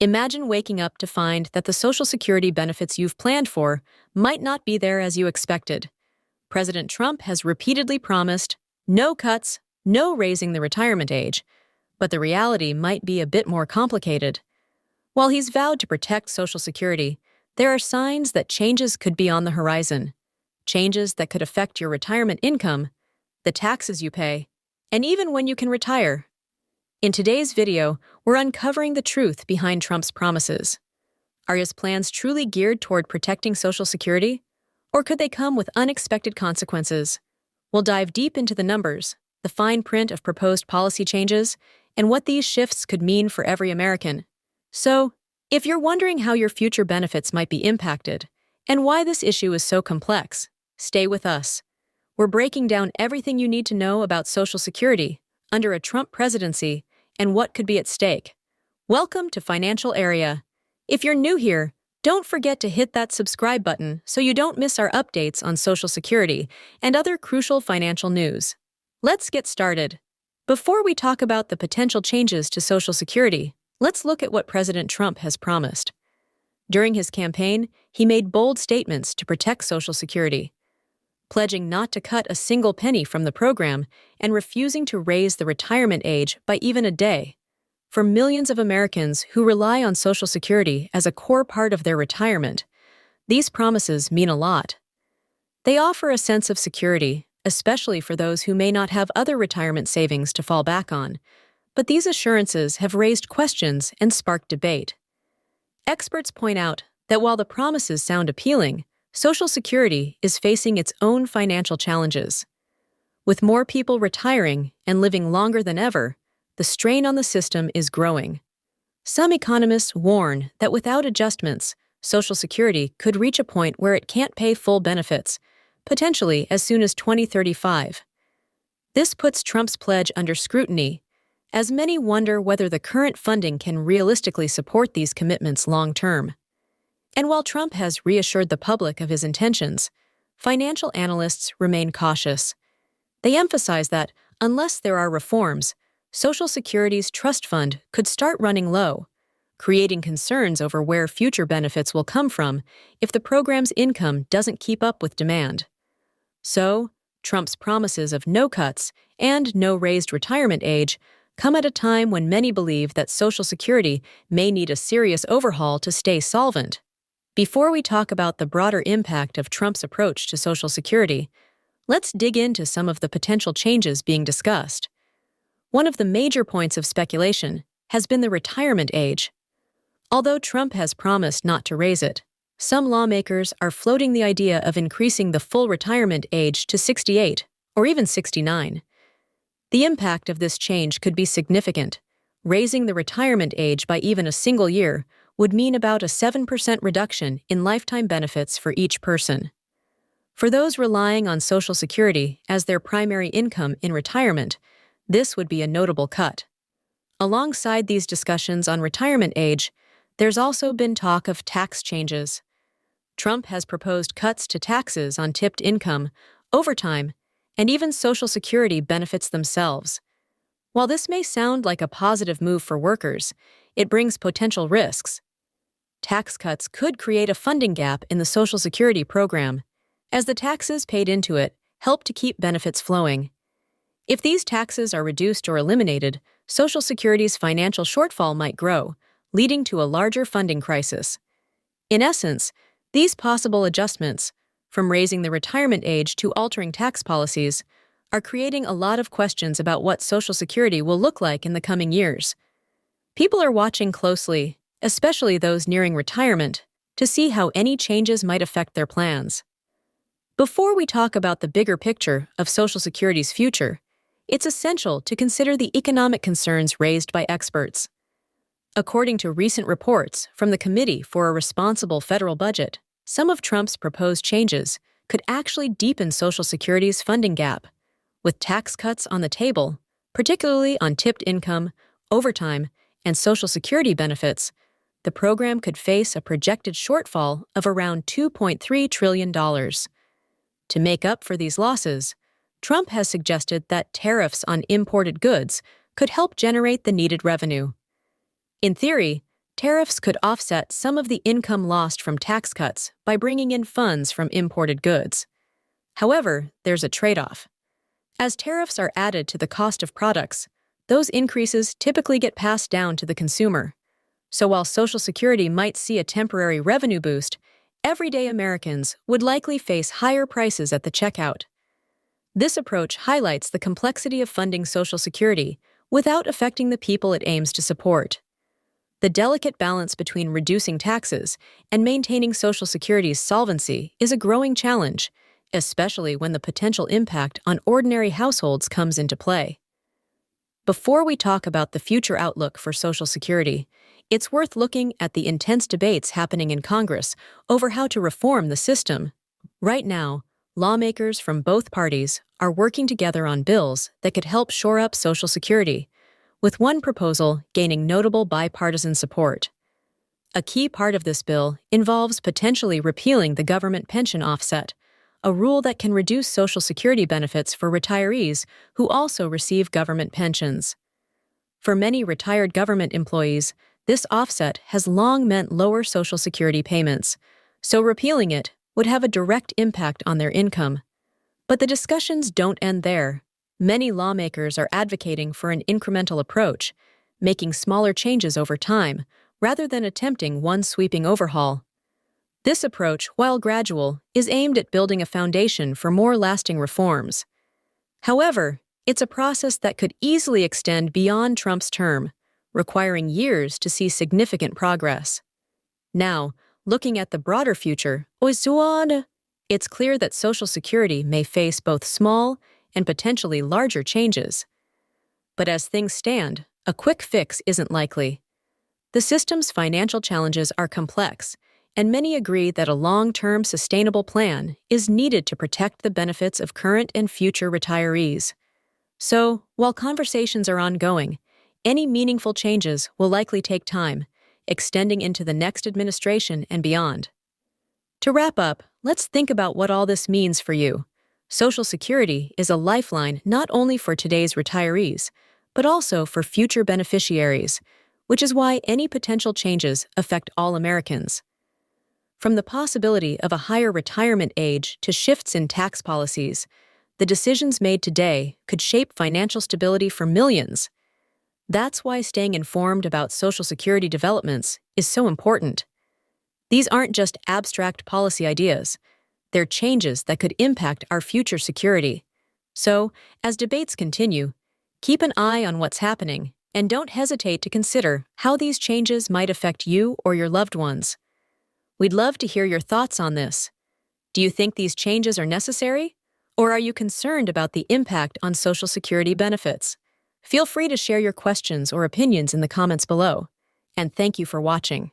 Imagine waking up to find that the Social Security benefits you've planned for might not be there as you expected. President Trump has repeatedly promised no cuts, no raising the retirement age, but the reality might be a bit more complicated. While he's vowed to protect Social Security, there are signs that changes could be on the horizon. Changes that could affect your retirement income, the taxes you pay, and even when you can retire. In today's video, we're uncovering the truth behind Trump's promises. Are his plans truly geared toward protecting Social Security? Or could they come with unexpected consequences? We'll dive deep into the numbers, the fine print of proposed policy changes, and what these shifts could mean for every American. So, if you're wondering how your future benefits might be impacted, and why this issue is so complex, stay with us. We're breaking down everything you need to know about Social Security under a Trump presidency and what could be at stake. Welcome to Financial Area. If you're new here, don't forget to hit that subscribe button so you don't miss our updates on Social Security and other crucial financial news. Let's get started. Before we talk about the potential changes to Social Security, let's look at what President Trump has promised. During his campaign, he made bold statements to protect Social Security, pledging not to cut a single penny from the program and refusing to raise the retirement age by even a day. For millions of Americans who rely on Social Security as a core part of their retirement, these promises mean a lot. They offer a sense of security, especially for those who may not have other retirement savings to fall back on. But these assurances have raised questions and sparked debate. Experts point out that while the promises sound appealing, Social Security is facing its own financial challenges. With more people retiring and living longer than ever, the strain on the system is growing. Some economists warn that without adjustments, Social Security could reach a point where it can't pay full benefits, potentially as soon as 2035. This puts Trump's pledge under scrutiny, as many wonder whether the current funding can realistically support these commitments long-term. And while Trump has reassured the public of his intentions, financial analysts remain cautious. They emphasize that, unless there are reforms, Social Security's trust fund could start running low, creating concerns over where future benefits will come from if the program's income doesn't keep up with demand. So, Trump's promises of no cuts and no raised retirement age come at a time when many believe that Social Security may need a serious overhaul to stay solvent. Before we talk about the broader impact of Trump's approach to Social Security, let's dig into some of the potential changes being discussed. One of the major points of speculation has been the retirement age. Although Trump has promised not to raise it, some lawmakers are floating the idea of increasing the full retirement age to 68 or even 69. The impact of this change could be significant. Raising the retirement age by even a single year would mean about a 7% reduction in lifetime benefits for each person. For those relying on Social Security as their primary income in retirement, this would be a notable cut. Alongside these discussions on retirement age, there's also been talk of tax changes. Trump has proposed cuts to taxes on tipped income, overtime, and even Social Security benefits themselves. While this may sound like a positive move for workers, it brings potential risks. Tax cuts could create a funding gap in the Social Security program, as the taxes paid into it help to keep benefits flowing. If these taxes are reduced or eliminated, Social Security's financial shortfall might grow, leading to a larger funding crisis. In essence, these possible adjustments, from raising the retirement age to altering tax policies, are creating a lot of questions about what Social Security will look like in the coming years. People are watching closely, especially those nearing retirement, to see how any changes might affect their plans. Before we talk about the bigger picture of Social Security's future, it's essential to consider the economic concerns raised by experts. According to recent reports from the Committee for a Responsible Federal Budget, some of Trump's proposed changes could actually deepen Social Security's funding gap. With tax cuts on the table, particularly on tipped income, overtime, and Social Security benefits, the program could face a projected shortfall of around $2.3 trillion. To make up for these losses, Trump has suggested that tariffs on imported goods could help generate the needed revenue. In theory, Tariffs could offset some of the income lost from tax cuts by bringing in funds from imported goods. However, there's a trade-off. As tariffs are added to the cost of products, those increases typically get passed down to the consumer. So while Social Security might see a temporary revenue boost, everyday Americans would likely face higher prices at the checkout. This approach highlights the complexity of funding Social Security without affecting the people it aims to support. The delicate balance between reducing taxes and maintaining Social Security's solvency is a growing challenge, especially when the potential impact on ordinary households comes into play. Before we talk about the future outlook for Social Security, it's worth looking at the intense debates happening in Congress over how to reform the system. Right now, lawmakers from both parties are working together on bills that could help shore up Social Security, with one proposal gaining notable bipartisan support. A key part of this bill involves potentially repealing the government pension offset, a rule that can reduce Social Security benefits for retirees who also receive government pensions. For many retired government employees, this offset has long meant lower Social Security payments, so repealing it would have a direct impact on their income. But the discussions don't end there. Many lawmakers are advocating for an incremental approach, making smaller changes over time, rather than attempting one sweeping overhaul. This approach, while gradual, is aimed at building a foundation for more lasting reforms. However, it's a process that could easily extend beyond Trump's term, requiring years to see significant progress. Now, looking at the broader future, it's clear that Social Security may face both small and potentially larger changes. But as things stand, a quick fix isn't likely. The system's financial challenges are complex, and many agree that a long-term sustainable plan is needed to protect the benefits of current and future retirees. So, while conversations are ongoing, any meaningful changes will likely take time, extending into the next administration and beyond. To wrap up, let's think about what all this means for you. Social Security is a lifeline not only for today's retirees, but also for future beneficiaries, which is why any potential changes affect all Americans. From the possibility of a higher retirement age to shifts in tax policies, the decisions made today could shape financial stability for millions. That's why staying informed about Social Security developments is so important. These aren't just abstract policy ideas. They're changes that could impact our future security. So, as debates continue, keep an eye on what's happening and don't hesitate to consider how these changes might affect you or your loved ones. We'd love to hear your thoughts on this. Do you think these changes are necessary? Or are you concerned about the impact on Social Security benefits? Feel free to share your questions or opinions in the comments below. And thank you for watching.